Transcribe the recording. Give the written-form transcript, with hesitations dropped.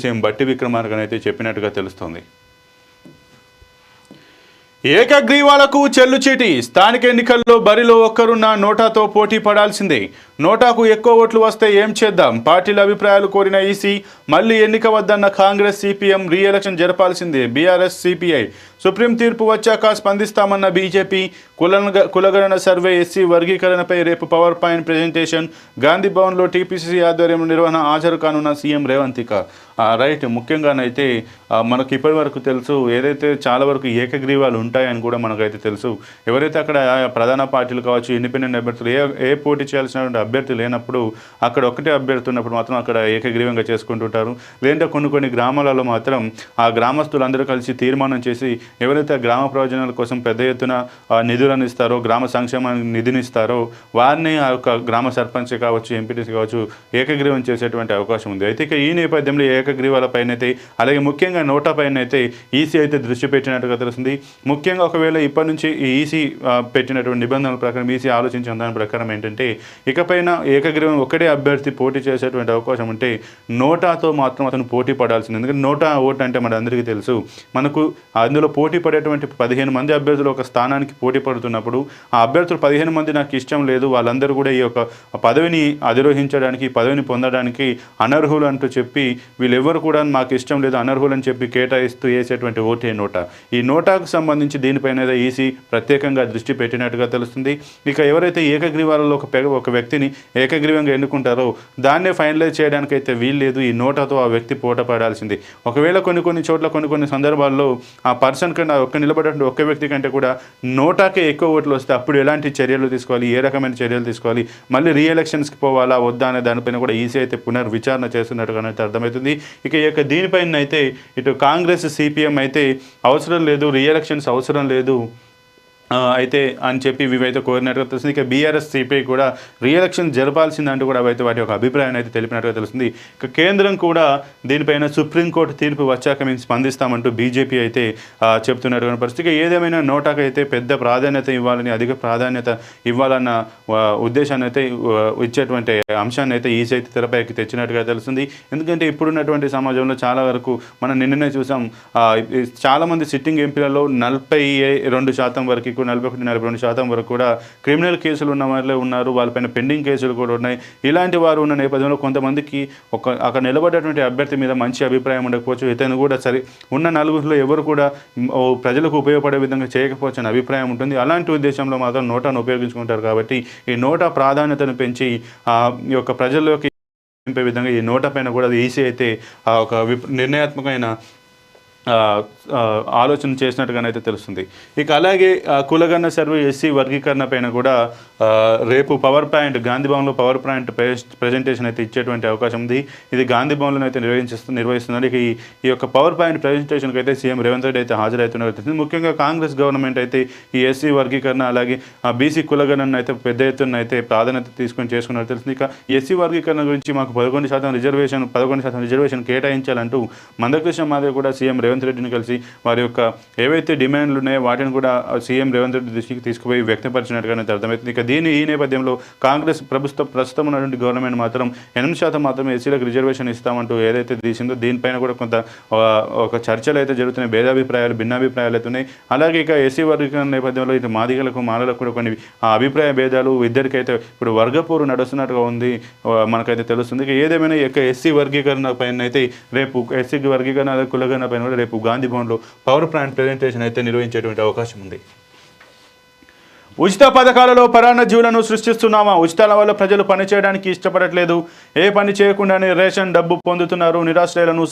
CM బట్టి విక్రమార్క అయితే చెప్పినట్టుగా తెలుస్తోంది. ఏకగ్రీవాలకు చెల్లుచీటి. స్థానిక ఎన్నికల్లో బరిలో ఒక్కరున్న నోటాతో పోటీ పడాల్సిందే. నోటాకు ఎక్కువ ఓట్లు వస్తే ఏం చేద్దాం? పార్టీల అభిప్రాయాలు కోరిన ఈసీ. మళ్లీ ఎన్నిక వద్దన్న కాంగ్రెస్, సిపిఎం. రీఎలక్షన్ జరపాల్సిందే బీఆర్ఎస్, సిపిఐ. సుప్రీం తీర్పు వచ్చాక స్పందిస్తామన్న బీజేపీ. కులగణన సర్వే, ఎస్సీ వర్గీకరణపై రేపు పవర్ పాయింట్ ప్రెజెంటేషన్. గాంధీ భవన్లో టీపీసీసీ ఆధ్వర్యంలో నిర్వహణ హాజరు కానున్న సీఎం రేవంత్. రైట్, ముఖ్యంగానైతే మనకు ఇప్పటి వరకు తెలుసు ఏదైతే చాలా వరకు ఏకగ్రీవాలు ఉంటాయని కూడా మనకైతే తెలుసు. ఎవరైతే అక్కడ ప్రధాన పార్టీలు కావచ్చు, ఇండిపెండెంట్ అభ్యర్థులు ఏ పోటీ చేయాల్సినటువంటి అభ్యర్థి లేనప్పుడు, అక్కడ ఒకటే అభ్యర్థి ఉన్నప్పుడు మాత్రం అక్కడ ఏకగ్రీవంగా చేసుకుంటుంటారు. లేదంటే కొన్ని గ్రామాలలో మాత్రం ఆ గ్రామస్తులందరూ కలిసి తీర్మానం చేసి ఎవరైతే గ్రామ ప్రయోజనాల కోసం పెద్ద ఎత్తున నిధులను ఇస్తారో, గ్రామ సంక్షేమ నిధిని ఇస్తారో వారిని ఆ యొక్క గ్రామ సర్పంచ్ కావచ్చు, ఎంపీటీసీ కావచ్చు ఏకగ్రీవం చేసేటువంటి అవకాశం ఉంది. అయితే ఈ నేపథ్యంలో ఏకగ్రీవాలపైన అయితే, అలాగే ముఖ్యంగా నోటా పైన అయితే ఈసీ అయితే దృష్టి పెట్టినట్టుగా తెలుస్తుంది. ముఖ్యంగా ఒకవేళ ఇప్పటి నుంచి ఈ ఈసీ పెట్టినటువంటి నిబంధనల ప్రకారం, ఈసీ ఆలోచించిన దాని ప్రకారం ఏంటంటే, ఇకపైన ఏకగ్రీవం ఒకటే అభ్యర్థి పోటీ చేసేటువంటి అవకాశం ఉంటే నోటాతో మాత్రం అతను పోటీ పడాల్సింది. ఎందుకంటే నోటా ఓటు అంటే మన అందరికీ తెలుసు, మనకు అందులో పోటీ పడేటువంటి 15 మంది అభ్యర్థులు ఒక స్థానానికి పోటీ పడుతున్నప్పుడు ఆ అభ్యర్థులు 15 మంది నాకు ఇష్టం లేదు, వాళ్ళందరూ కూడా ఈ యొక్క పదవిని అధిరోహించడానికి, పదవిని పొందడానికి అనర్హులు అంటూ చెప్పి, వీళ్ళెవరు కూడా మాకు ఇష్టం లేదు, అనర్హులు అని చెప్పి కేటాయిస్తూ వేసేటువంటి ఓటే నోటా. ఈ నోటాకు సంబంధించి దీనిపైన ఈసీ ప్రత్యేకంగా దృష్టి పెట్టినట్టుగా తెలుస్తుంది. ఇక ఎవరైతే ఏకగ్రీవాలలో ఒక వ్యక్తిని ఏకగ్రీవంగా ఎన్నుకుంటారో దాన్నే ఫైనలైజ్ చేయడానికి అయితే వీల్లేదు. ఈ నోటాతో ఆ వ్యక్తి పోట పడాల్సింది. ఒకవేళ కొన్ని చోట్ల కొన్ని సందర్భాల్లో ఆ పర్సన్ కన్నా నిలబడేటువంటి ఒక్క వ్యక్తి కంటే కూడా నోటాకే ఎక్కువ ఓట్లు వస్తే అప్పుడు ఎలాంటి చర్యలు తీసుకోవాలి, ఏ రకమైన చర్యలు తీసుకోవాలి, మళ్ళీ రీఎలక్షన్స్కి పోవాలా వద్దా అనే దానిపైన కూడా ఈసీ అయితే పునర్విచారణ చేస్తున్నట్టుగా అయితే అర్థమవుతుంది. ఇక దీనిపైన అయితే ఇటు కాంగ్రెస్, సిపిఎం అయితే అవసరం లేదు, రీఎలక్షన్స్ అవసరం లేదు అయితే అని చెప్పి ఇవైతే కోరినట్టుగా తెలుస్తుంది. ఇక బీఆర్ఎస్, సిపిఐ కూడా రీఎలక్షన్ జరపాల్సిందంటూ కూడా అవైతే వాటి యొక్క అభిప్రాయాన్ని అయితే తెలిపినట్టుగా తెలుస్తుంది. ఇక కేంద్రం కూడా దీనిపైన సుప్రీంకోర్టు తీర్పు వచ్చాక మేము స్పందిస్తామంటూ బీజేపీ అయితే చెప్తున్నటువంటి పరిస్థితి. ఏదేమైనా నోటాకు అయితే పెద్ద ప్రాధాన్యత ఇవ్వాలని, అధిక ప్రాధాన్యత ఇవ్వాలన్న ఉద్దేశాన్ని అయితే ఇచ్చేటువంటి అంశాన్ని అయితే ఈసీ అయితే తెరపైకి తెచ్చినట్టుగా తెలుస్తుంది. ఎందుకంటే ఇప్పుడున్నటువంటి సమాజంలో చాలా వరకు మనం నిన్ననే చూసాం, చాలామంది సిట్టింగ్ ఎంపీలలో 42% వరకు, 41-42% వరకు కూడా క్రిమినల్ కేసులు ఉన్న వాళ్ళే ఉన్నారు. వాళ్ళపైన పెండింగ్ కేసులు కూడా ఉన్నాయి. ఇలాంటి వారు ఉన్న నేపథ్యంలో కొంతమందికి అక్కడ నిలబడేటువంటి అభ్యర్థి మీద మంచి అభిప్రాయం ఉండకపోవచ్చు, ఇతను కూడా సరే ఉన్న నలుగురిలో ఎవరు కూడా ప్రజలకు ఉపయోగపడే విధంగా చేయకపోవచ్చు అనే అభిప్రాయం ఉంటుంది. అలాంటి ఉద్దేశంలో మాత్రం నోటాను ఉపయోగించుకుంటారు. కాబట్టి ఈ నోటా ప్రాధాన్యతను పెంచి ఈ యొక్క ప్రజల్లోకి నింపే విధంగా ఈ నోటా పైన కూడా ఈసీ అయితే ఒక నిర్ణయాత్మకమైన ఆలోచన చేసినట్టుగానైతే తెలుస్తుంది. ఇక అలాగే కులగణన సర్వే, ఎస్సీ వర్గీకరణ పైన కూడా రేపు పవర్ పాయింట్, గాంధీ భవన్లో పవర్ పాయింట్ ప్రజెంటేషన్ అయితే ఇచ్చేటువంటి అవకాశం ఉంది. ఇది గాంధీ భవన్లో అయితే నిర్వహిస్తున్నారు. ఇక ఈ యొక్క పవర్ పాయింట్ ప్రజెంటేషన్కి అయితే సీఎం రేవంత్ రెడ్డి అయితే హాజరవుతున్నారు తెలుస్తుంది. ముఖ్యంగా కాంగ్రెస్ గవర్నమెంట్ అయితే ఈ ఎస్సీ వర్గీకరణ అలాగే బీసీ కులగణన అయితే పెద్ద ఎత్తున అయితే ప్రాధాన్యత తీసుకొని చేసుకున్నట్టు తెలుస్తుంది. ఇక ఎస్సీ వర్గీకరణ గురించి మాకు 11% రిజర్వేషన్ కేటాయించాలంటూ మందకృష్ణ మాదిగ కూడా సీఎం రేవంత్ రెడ్డిని కలిసి వారి యొక్క ఏవైతే డిమాండ్లు ఉన్నాయో వాటిని కూడా సీఎం రేవంత్ రెడ్డి దృష్టికి తీసుకుపోయి వ్యక్తపరిచినట్టుగానే అర్థమవుతుంది. ఇక ఈ నేపథ్యంలో కాంగ్రెస్ ప్రస్తుతం ఉన్నటువంటి గవర్నమెంట్ మాత్రం 8% మాత్రమే ఎస్సీలకు రిజర్వేషన్ ఇస్తామంటూ ఏదైతే తీసిందో దీనిపైన కూడా కొంత ఒక చర్చలు అయితే జరుగుతున్నాయి, భేదాభిప్రాయాలు, భిన్నాభిప్రాయాలు అయితే ఉన్నాయి. అలాగే ఇక ఎస్సీ వర్గీకరణ నేపథ్యంలో ఇటు మాదిగలకు, మాలలకు కూడా కొన్ని అభిప్రాయ భేదాలు ఇద్దరికైతే ఇప్పుడు వర్గపోరు నడుస్తున్నట్టుగా ఉంది మనకైతే తెలుస్తుంది. ఇక ఏదేమైనా ఇక ఎస్సీ వర్గీకరణ పైన అయితే రేపు ఎస్సీ వర్గీకరణ కులగణన పైన కూడా రేపు గాంధీ భవన్లో పవర్ పాయింట్ ప్రెజెంటేషన్ అయితే నిర్వహించేటువంటి అవకాశం ఉంది. ఉచిత పథకాలలో పరాన్న జీవులను సృష్టిస్తున్నామా? ఉచితాల వల్ల ప్రజలు పని చేయడానికి ఇష్టపడట్లేదు, ఏ పని చేయకుండానే రేషన్ డబ్బు పొందుతున్నారు. నిరాశ్రయులను